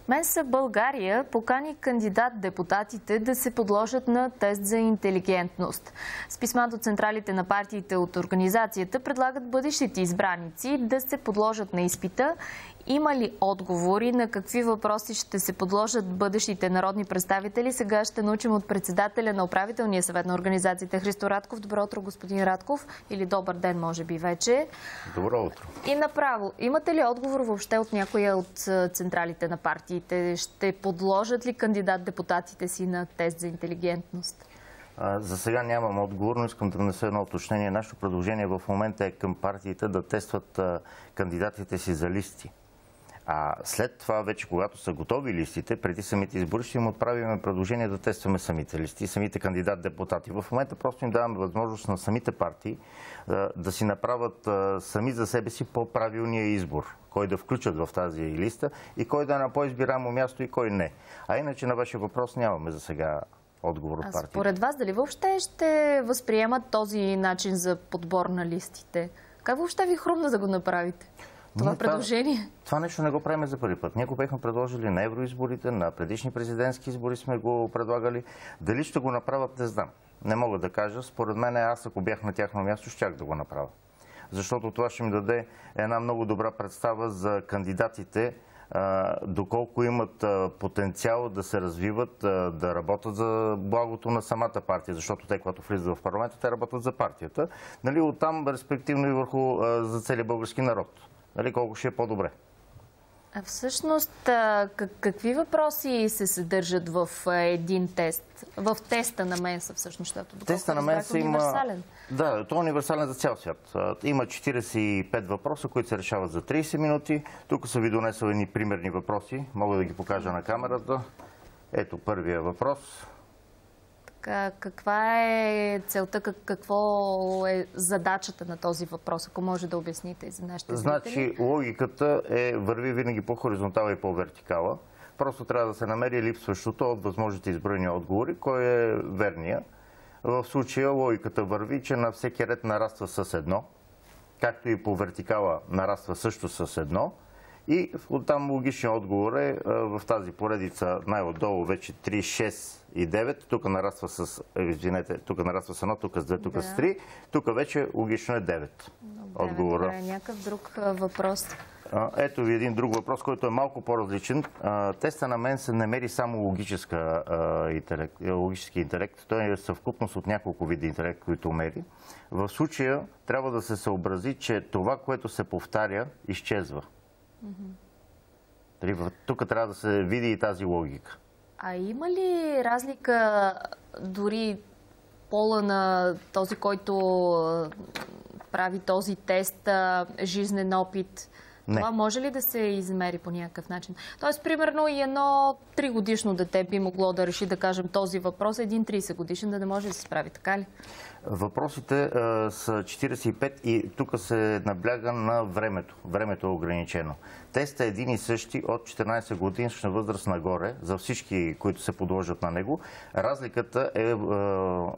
Менса България покани кандидат-депутатите да се подложат на тест за интелигентност. С писма до централите на партиите от организацията предлагат бъдещите избраници да се подложат на изпита. Има ли отговори на какви въпроси ще се подложат бъдещите народни представители? Сега ще научим от председателя на управителния съвет на организацията Христо Радков. Добро утро, господин Радков. Или добър ден, може би вече. Добро утро. И направо, имате ли отговор въобще от някоя от централите на партиите? Ще подложат ли кандидат-депутатите си на тест за интелигентност? За сега нямам отговор, но искам да внеса едно уточнение. Нашето предложение в момента е към партиите да тестват кандидатите си за листи. А след това, вече когато са готови листите, преди самите избори, ще им отправим предложение да тестваме самите листи, самите кандидат-депутати. В момента просто им даваме възможност на самите партии да си направят сами за себе си по-правилния избор. Кой да включат в тази листа и кой да е на по-избираемо място и кой не. А иначе на вашия въпрос нямаме за сега отговор от партиите. Според вас, дали въобще ще възприемат този начин за подбор на листите? Как въобще ви хрумна да го направите? Това предложение? Това нещо не го правим за първи път. Ние го бехме предложили на евроизборите, на предишни президентски избори сме го предлагали. Дали ще го направят, не знам. Не мога да кажа. Според мен, аз ако бях на тяхно място, щях да го направя. Защото това ще ми даде една много добра представа за кандидатите, доколко имат потенциал да се развиват, да работят за благото на самата партия, защото те, когато влизат в парламента, те работят за партията. Нали, оттам, респективно и върху за целия български народ. Нали, колко ще е по-добре. А всъщност, какви въпроси се съдържат в един тест? В теста на Менса, всъщност, защото теста на Менса има... универсален. Да, той е универсален за цял свят. Има 45 въпроса, които се решават за 30 минути. Тук са ви донесъл едни примерни въпроси. Мога да ги покажа на камерата. Ето първия въпрос. Каква е целта, какво е задачата на този въпрос, ако може да обясните и за нашите зрители? Значи, логиката е върви винаги по хоризонтала и по вертикала. Просто трябва да се намери липсващото от възможните изброени отговори, кой е верния. В случая логиката върви, че на всеки ред нараства с едно, както и по вертикала нараства също с едно. И оттам логичният отговор е в тази поредица най-отдолу вече 3, 6 и 9. Тук нараства с, извинете, тук нараства с 1, тук с 2, тук с 3. Тук вече логично е 9. Отговора. Добре, някакъв друг въпрос. Ето ви един друг въпрос, който е малко по-различен. Теста на мен се намери само логически интелект. Той е съвкупност от няколко вида интелект, които мери. В случая трябва да се съобрази, че това, което се повтаря, изчезва. Тук трябва да се види и тази логика. А има ли разлика дори пола на този, който прави този тест, жизнен опит? Не. Това може ли да се измери по някакъв начин? Тоест, примерно, и едно 3-годишно дете би могло да реши, да кажем, този въпрос, един 30-годишен да не може да се справи, така ли? Въпросите са 45 и тук се набляга на времето. Времето е ограничено. Тестът е един и същи от 14 годишна възраст нагоре, за всички, които се подложат на него. Разликата е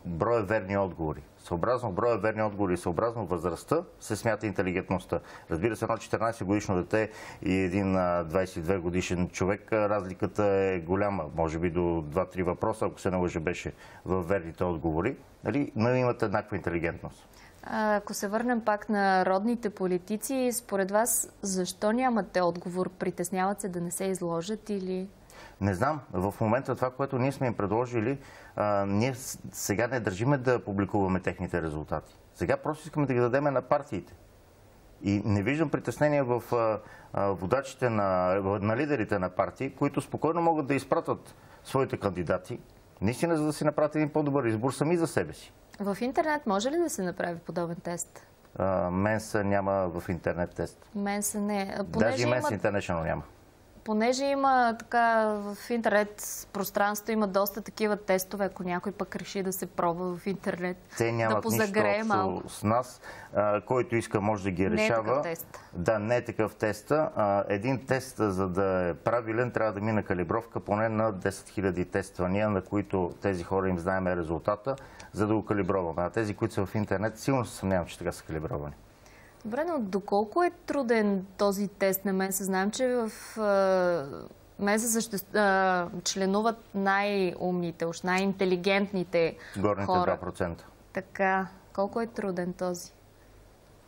броя верни отговори. Съобразно броя верни отговори и съобразно възрастта се смята интелигентността. Разбира се, едно 14 годишно дете и един 22 годишен човек, разликата е голяма. Може би до 2-3 въпроса, ако се не лъжа, беше в верните отговори. Нали? Но имат еднаква интелигентност. Ако се върнем пак на родните политици, според вас защо нямате отговор? Притесняват се да не се изложат или... Не знам. В момента това, което ние сме им предложили, ние сега не държиме да публикуваме техните резултати. Сега просто искаме да ги дадем на партиите. И не виждам притеснение в водачите на лидерите на партии, които спокойно могат да изпратят своите кандидати, наистина за да си направят един по-добър избор сами за себе си. В интернет може ли да се направи подобен тест? Менса няма в интернет тест. Менса не. Даже и Менса International няма. Понеже има така в интернет пространство, има доста такива тестове, ако някой пък реши да се пробва в интернет, те нямат да позагрее малко. С нас, който иска може да ги решава. Не е такъв тест. Да, не е такъв тест. Един тест, за да е правилен, трябва да мине калибровка поне на 10 000 тествания, на които тези хора им знаем резултата, за да го калиброваме. А тези, които са в интернет, силно се съмнявам, че така са калибровани. Добре, но доколко е труден този тест на мен? Знаем, че в членуват най-умните, уж най-интелигентните хора. Горните 2%. Така, колко е труден този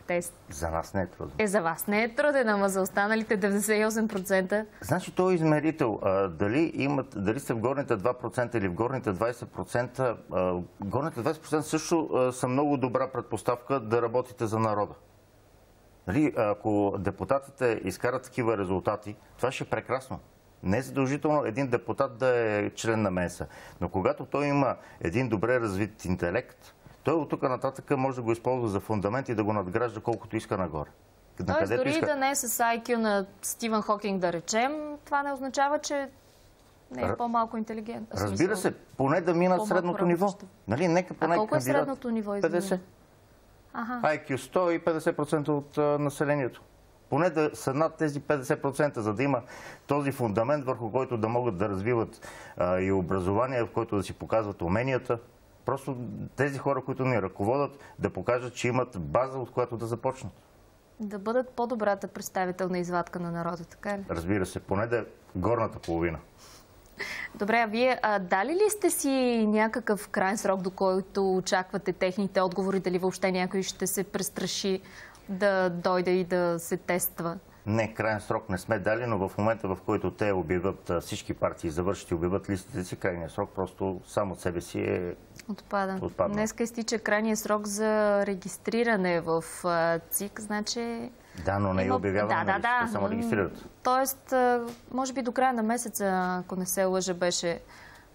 тест? За нас не е труден. За вас не е труден, ама за останалите 98%. Значи този измерител, дали сте в горните 2% или в горните 20%, горните 20% също са много добра предпоставка да работите за народа. Нали, ако депутатите изкарат такива резултати, това ще е прекрасно. Не е задължително един депутат да е член на Менса. Но когато той има един добре развит интелект, той от тук нататък може да го използва за фундамент и да го надгражда колкото иска нагоре. Тоест, дори да не е с IQ на Стивън Хокинг, да речем, това не означава, че не е по-малко интелигентен. Разбира се, поне да минат средното ниво. Нали, нека поне колко е средното ниво? 50. IQ 100 и 50% от населението. Поне да са над тези 50%, за да има този фундамент, върху който да могат да развиват и образование, в който да си показват уменията. Просто тези хора, които ни ръководят, да покажат, че имат база, от която да започнат. Да бъдат по-добрата представителна извадка на народа, така ли? Разбира се, поне да е горната половина. Добре, а вие дали ли сте си някакъв крайен срок, до който очаквате техните отговори? Дали въобще някой ще се престраши да дойде и да се тества? Не, крайен срок не сме дали, но в момента, в който те обявят, всички партии завършат и обявят листите си, крайният срок просто само от себе си е отпаднал. Днеска изтича крайният срок за регистриране в ЦИК, значи... Да, но не е обявяване на листите, само регистрират. Тоест, може би до края на месеца, ако не се лъжа, беше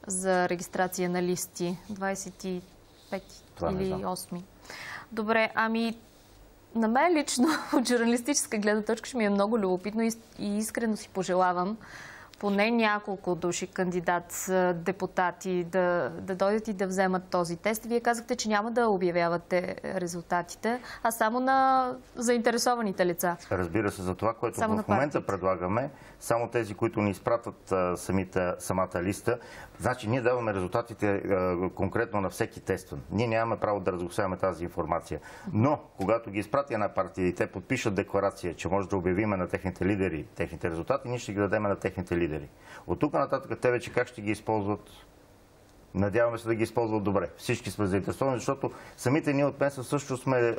за регистрация на листи. 25 или 8. Добре, ами на мен лично от журналистическа гледна точка ще ми е много любопитно и искрено си пожелавам поне няколко души кандидат-депутати да дойдат и да вземат този тест. Вие казахте, че няма да обявявате резултатите, а само на заинтересованите лица. Разбира се, за това, което в момента предлагаме, само тези, които ни изпратят самата листа, значи ние даваме резултатите конкретно на всеки тестван. Ние нямаме право да разгласяваме тази информация. Но, когато ги изпрати една партия и те подпишат декларация, че може да обявиме на техните лидери техните резултати, ние ще ги дадем на техните лидери. От тук нататък те вече как ще ги използват? Надяваме се да ги използват добре. Всички сме заинтересовани, защото самите ние от Менса също сме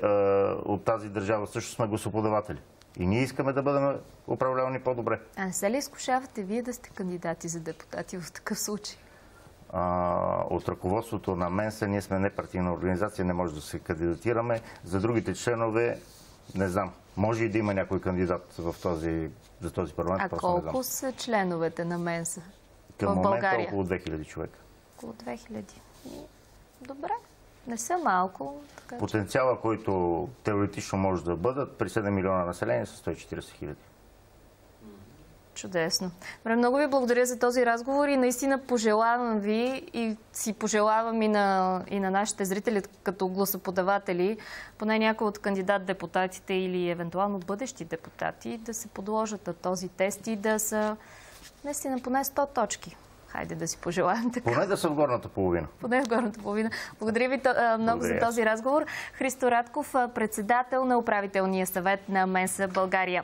от тази държава, също сме гласоподаватели. И ние искаме да бъдем управлявани по-добре. А не се ли изкушавате вие да сте кандидати за депутати в такъв случай? От ръководството на Менса ние сме непартийна организация, не може да се кандидатираме. За другите членове не знам. Може и да има някой кандидат за този парламент. А колко са членовете на Менса в момента около 2000 човека. Около 2000. Добре. Не са малко. Така... Потенциала, който теоретично може да бъдат при 7 милиона население са 140 хиляди. Чудесно. Добре, много ви благодаря за този разговор и наистина пожелавам ви и си пожелавам и на нашите зрители като гласоподаватели, поне някои от кандидат-депутатите или евентуално бъдещи депутати да се подложат на този тест и да са наистина поне 100 точки. Хайде да си пожелаем така. Поне да са в горната половина. Поне в горната половина. Благодаря ви много за този разговор. Христо Радков, председател на управителния съвет на Менса България.